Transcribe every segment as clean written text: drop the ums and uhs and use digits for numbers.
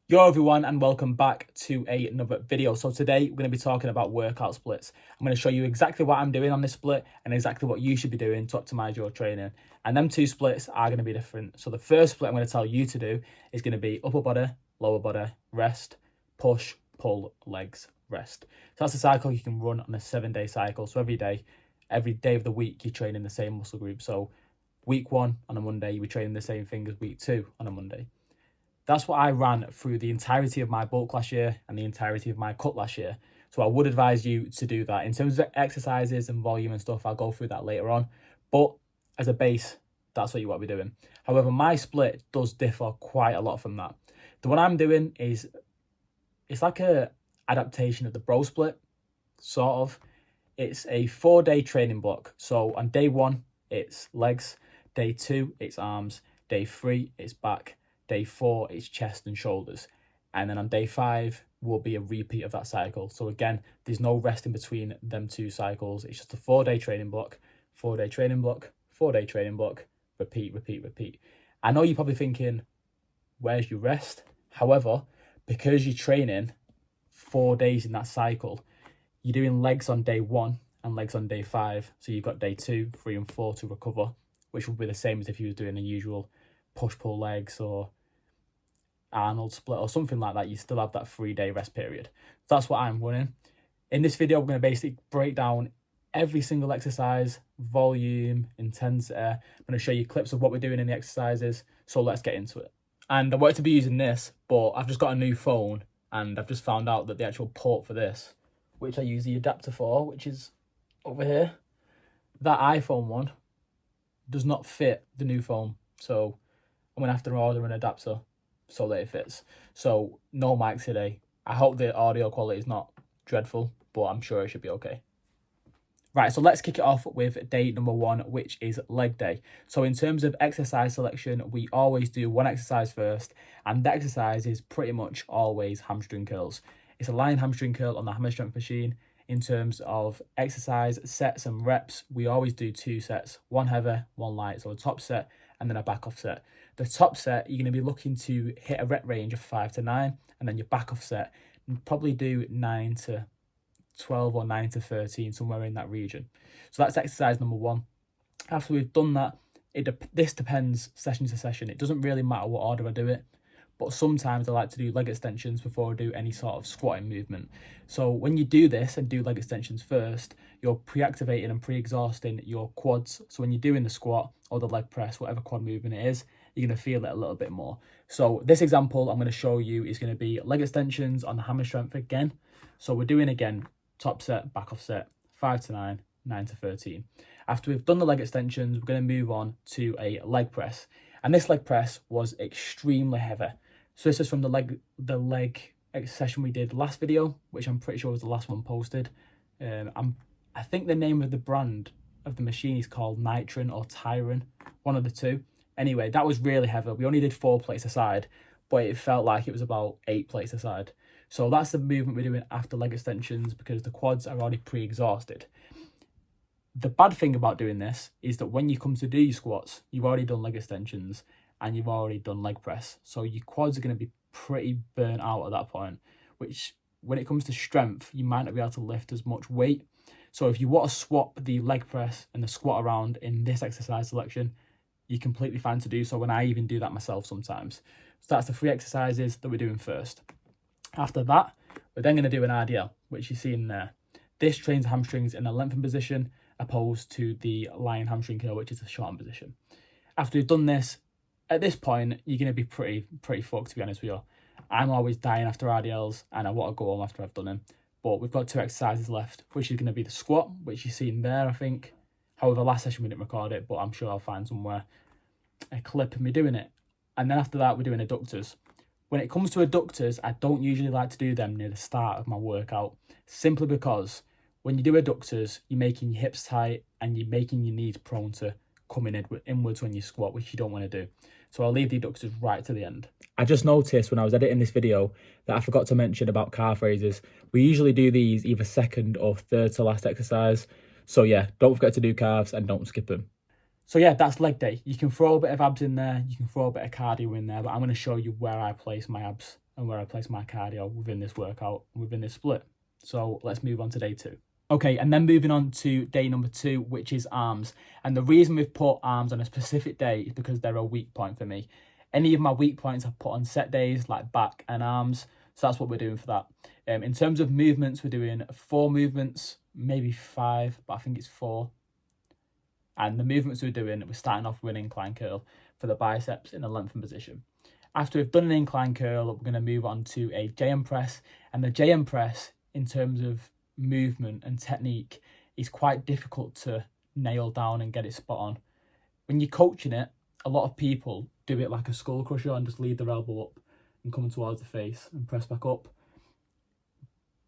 Yo everyone, and welcome back to another video. So today we're going to be talking about workout splits. I'm going to show you exactly what I'm doing on this split and exactly what you should be doing to optimize your training. And them two splits are going to be different. So the first split I'm going to tell you to do is going to be upper body, lower body, rest, push, pull, legs, rest. So that's a cycle you can run on a 7-day cycle. So every day of the week you're training the same muscle group. So week 1 on a Monday, you be training the same thing as week 2 on a Monday. That's what I ran through the entirety of my bulk last year and the entirety of my cut last year. So I would advise you to do that. In terms of exercises and volume and stuff, I'll go through that later on. But as a base, that's what you want to be doing. However, my split does differ quite a lot from that. The one I'm doing is, it's like a adaptation of the bro split, sort of. It's a 4-day training block. So on day 1, it's legs. Day 2, it's arms. Day 3, it's back. Day 4, it's chest and shoulders. And then on day 5 will be a repeat of that cycle. So again, there's no rest in between them two cycles. It's just a 4-day training block, 4-day training block, 4-day training block, repeat, repeat, repeat. I know you're probably thinking, where's your rest? However, because you're training 4 days in that cycle, you're doing legs on day 1 and legs on day 5. So you've got day 2, 3 and 4 to recover, which would be the same as if you were doing a usual push-pull legs or Arnold split or something like that. You still have that 3-day rest period. So that's what I'm running. In this video, we're going to basically break down every single exercise, volume, intensity. I'm going to show you clips of what we're doing in the exercises. So let's get into it. And I wanted to be using this, but I've just got a new phone and I've just found out that the actual port for this, which I use the adapter for, which is over here, that iPhone one does not fit the new phone. So I'm going to have to order an adapter so that it fits. So no mic today. I hope the audio quality is not dreadful, but I'm sure it should be okay. Right, so let's kick it off with day number 1, which is leg day. So in terms of exercise selection, we always do one exercise first, and that exercise is pretty much always hamstring curls. It's a lying hamstring curl on the hammer strength machine. In terms of exercise sets and reps, we always do 2 sets, 1 heavy, 1 light. So a top set and then a back off set. The top set, you're going to be looking to hit a rep range of 5 to 9, and then your back off set, you probably do 9 to 12 or 9 to 13, somewhere in that region. So that's exercise number 1. After we've done that, this depends session to session. It doesn't really matter what order I do it, but sometimes I like to do leg extensions before I do any sort of squatting movement. So when you do this and do leg extensions first, you're pre-activating and pre-exhausting your quads. So when you're doing the squat or the leg press, whatever quad movement it is, you're going to feel it a little bit more. So this example I'm going to show you is going to be leg extensions on the hammer strength again. So we're doing again, top set, back off set, 5 to 9, 9 to 13. After we've done the leg extensions, we're going to move on to a leg press. And this leg press was extremely heavy. So this is from the leg session we did last video, which I'm pretty sure was the last one posted. I think the name of the brand of the machine is called Nitron or Tyron, one of the two. Anyway, that was really heavy. We only did 4 plates aside, but it felt like it was about 8 plates aside. So that's the movement we're doing after leg extensions because the quads are already pre-exhausted. The bad thing about doing this is that when you come to do your squats, you've already done leg extensions and you've already done leg press. So your quads are going to be pretty burnt out at that point, which when it comes to strength, you might not be able to lift as much weight. So if you want to swap the leg press and the squat around in this exercise selection, you're completely fine to do so, and I even do that myself sometimes. So that's the 3 exercises that we're doing first. After that, we're then going to do an RDL, which you see in there. This trains the hamstrings in a lengthened position, opposed to the lying hamstring curl, which is a shortened position. After you've done this, at this point, you're going to be pretty fucked, to be honest with you. I'm always dying after RDLs, and I want to go home after I've done them. But we've got 2 exercises left, which is going to be the squat, which you see in there, I think. However, last session we didn't record it, but I'm sure I'll find somewhere a clip of me doing it. And then after that, we're doing adductors. When it comes to adductors, I don't usually like to do them near the start of my workout, simply because when you do adductors, you're making your hips tight and you're making your knees prone to coming inwards when you squat, which you don't want to do. So I'll leave the adductors right to the end. I just noticed when I was editing this video that I forgot to mention about calf raises. We usually do these either second or third to last exercise. So yeah, don't forget to do calves and don't skip them. So yeah, that's leg day. You can throw a bit of abs in there, you can throw a bit of cardio in there, but I'm going to show you where I place my abs and where I place my cardio within this workout, within this split. So let's move on to day 2. Okay, and then moving on to day number 2, which is arms. And the reason we've put arms on a specific day is because they're a weak point for me. Any of my weak points I've put on set days, like back and arms. So that's what we're doing for that. In terms of movements, we're doing 4 movements, maybe 5, but I think it's 4. And the movements we're doing, we're starting off with an incline curl for the biceps in a lengthened position. After we've done an incline curl, we're going to move on to a JM press. And the JM press, in terms of movement and technique, is quite difficult to nail down and get it spot on. When you're coaching it, a lot of people do it like a skull crusher and just lead their elbow up and come towards the face and press back up.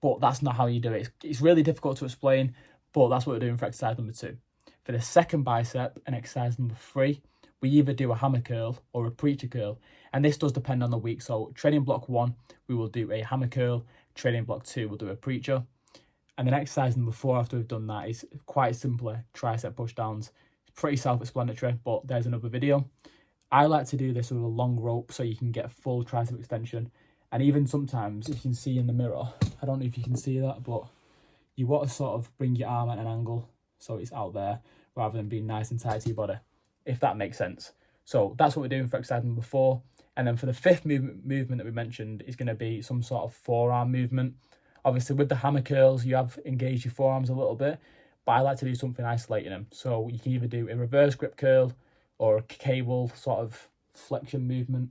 But that's not how you do it. It's really difficult to explain, but that's what we're doing for exercise number 2. For the second bicep and exercise number 3, we either do a hammer curl or a preacher curl. And this does depend on the week. So training block 1, we will do a hammer curl. Training block 2, we'll do a preacher. And then exercise number 4, after we've done that, is quite simpler, tricep push downs. It's pretty self-explanatory, but there's another video. I like to do this with a long rope so you can get full tricep extension. And even sometimes, you can see in the mirror, I don't know if you can see that, but you want to sort of bring your arm at an angle so it's out there rather than being nice and tight to your body, if that makes sense. So that's what we're doing for exercise number 4. And then for the 5th movement that we mentioned is going to be some sort of forearm movement. Obviously, with the hammer curls, you have engaged your forearms a little bit, but I like to do something isolating them. So you can either do a reverse grip curl or a cable sort of flexion movement.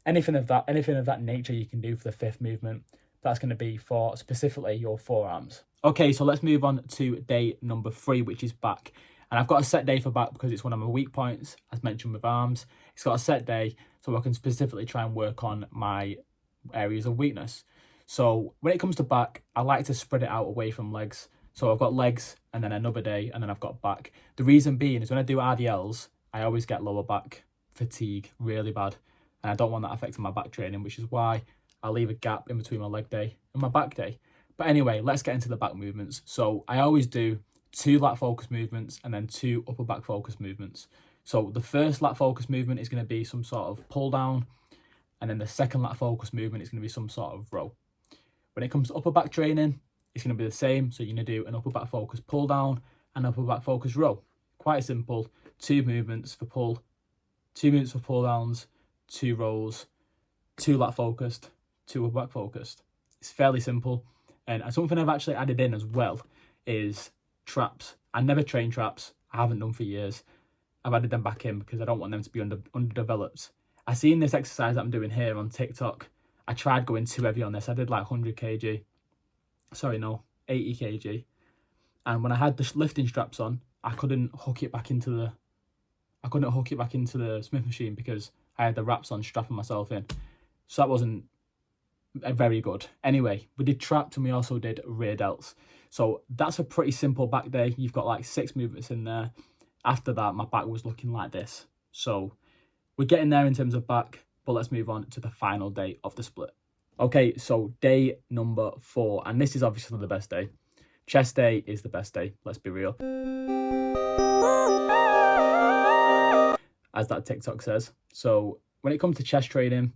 Anything of that nature you can do for the 5th movement. That's going to be for specifically your forearms. Okay, so let's move on to day number 3, which is back. And I've got a set day for back because it's one of my weak points, as mentioned with arms. It's got a set day, so I can specifically try and work on my areas of weakness. So when it comes to back, I like to spread it out away from legs. So I've got legs and then another day and then I've got back. The reason being is when I do RDLs, I always get lower back fatigue really bad. And I don't want that affecting my back training, which is why I leave a gap in between my leg day and my back day. But anyway, let's get into the back movements. So I always do 2 lat focus movements and then 2 upper back focus movements. So the first lat focus movement is going to be some sort of pull down, and then the second lat focus movement is going to be some sort of row. When it comes to upper back training, it's going to be the same. So you're going to do an upper back focus pull down and upper back focus row. Quite simple. 2 movements for pull, 2 movements for pull downs, 2 rows, 2 lat focused, 2 upper back focused. It's fairly simple. And something I've actually added in as well is traps. I never train traps. I haven't done for years. I've added them back in because I don't want them to be underdeveloped. I seen this exercise that I'm doing here on TikTok. I tried going too heavy on this. I did like 100 kg. Sorry, no, 80 kg. And when I had the lifting straps on, I couldn't hook it back into the Smith machine because I had the wraps on strapping myself in. So that wasn't very good. Anyway, we did traps and we also did rear delts. So that's a pretty simple back day. You've got like 6 movements in there. After that, my back was looking like this. So we're getting there in terms of back, but let's move on to the final day of the split. Okay, so day number 4, and this is obviously the best day. Chest day is the best day, let's be real. As that TikTok says. So when it comes to chest training,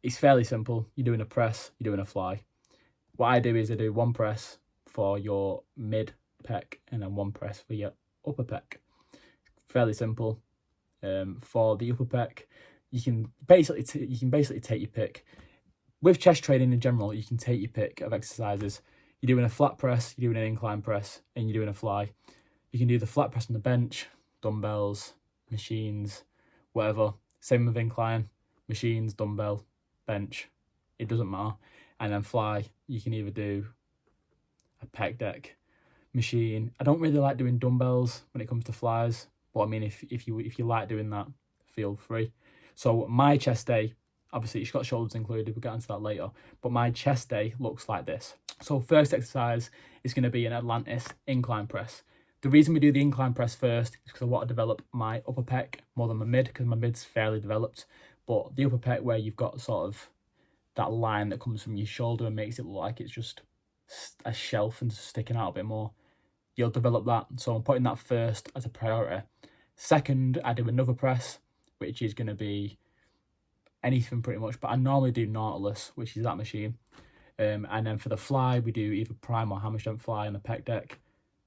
it's fairly simple. You're doing a press, you're doing a fly. What I do is I do 1 press for your mid pec and then 1 press for your upper pec. Fairly simple. For the upper pec, you can basically take your pick. With chest training in general, you can take your pick of exercises. You're doing a flat press, you're doing an incline press, and you're doing a fly. You can do the flat press on the bench, dumbbells, machines, whatever. Same with incline, machines, dumbbell, bench. It doesn't matter. And then fly, you can either do a pec deck, machine. I don't really like doing dumbbells when it comes to flies, but I mean, if you like doing that, feel free. So my chest day, obviously it's got shoulders included, we'll get into that later, but my chest day looks like this. So first exercise is going to be an Atlantis incline press. The reason we do the incline press first is because I want to develop my upper pec more than my mid, because my mid's fairly developed, but the upper pec, where you've got sort of that line that comes from your shoulder and makes it look like it's just a shelf and sticking out a bit more, you'll develop that. So I'm putting that first as a priority. Second, I do another press, which is going to be anything pretty much, but I normally do Nautilus, which is that machine. And then for the fly, we do either prime or hammer strength fly on the pec deck,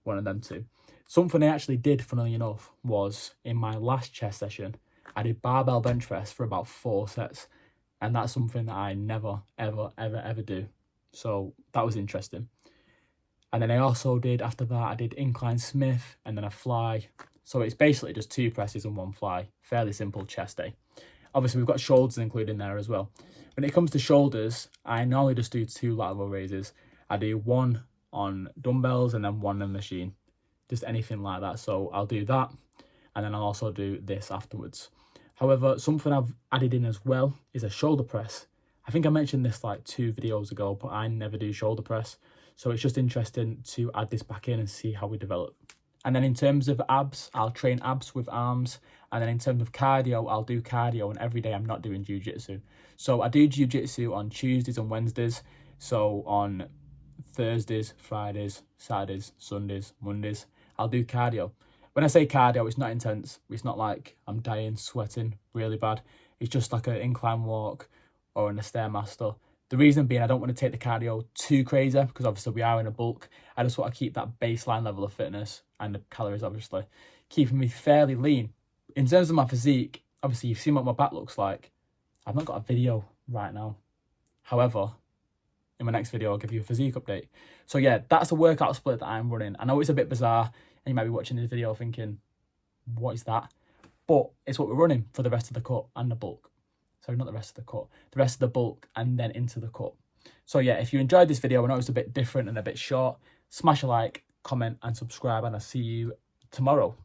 one of them two. Something I actually did, funnily enough, was in my last chest session, I did barbell bench press for about 4 sets. And that's something that I never, ever do. So that was interesting. And then I also did, after that, I did incline Smith and then a fly. So it's basically just 2 presses and 1 fly. Fairly simple chest day. Obviously, we've got shoulders included in there as well. When it comes to shoulders, I normally just do 2 lateral raises. I do 1 on dumbbells and then 1 on the machine. Just anything like that. So I'll do that. And then I'll also do this afterwards. However, something I've added in as well is a shoulder press. I think I mentioned this like 2 videos ago, but I never do shoulder press. So it's just interesting to add this back in and see how we develop. And then in terms of abs, I'll train abs with arms. And then in terms of cardio, I'll do cardio. And every day I'm not doing jiu-jitsu. So I do jiu-jitsu on Tuesdays and Wednesdays. So on Thursdays, Fridays, Saturdays, Sundays, Mondays, I'll do cardio. When I say cardio, it's not intense. It's not like I'm dying, sweating really bad. It's just like an incline walk or a Stairmaster. The reason being, I don't want to take the cardio too crazy because obviously we are in a bulk. I just want to keep that baseline level of fitness and the calories, obviously, keeping me fairly lean. In terms of my physique, obviously you've seen what my back looks like. I've not got a video right now. However, in my next video, I'll give you a physique update. So yeah, that's the workout split that I'm running. I know it's a bit bizarre and you might be watching this video thinking, what is that? But it's what we're running for the rest of the cut and the bulk. Sorry, not the rest of the cut. The rest of the bulk and then into the cut. So yeah, if you enjoyed this video, I know it's a bit different and a bit short, smash a like, comment and subscribe, and I'll see you tomorrow.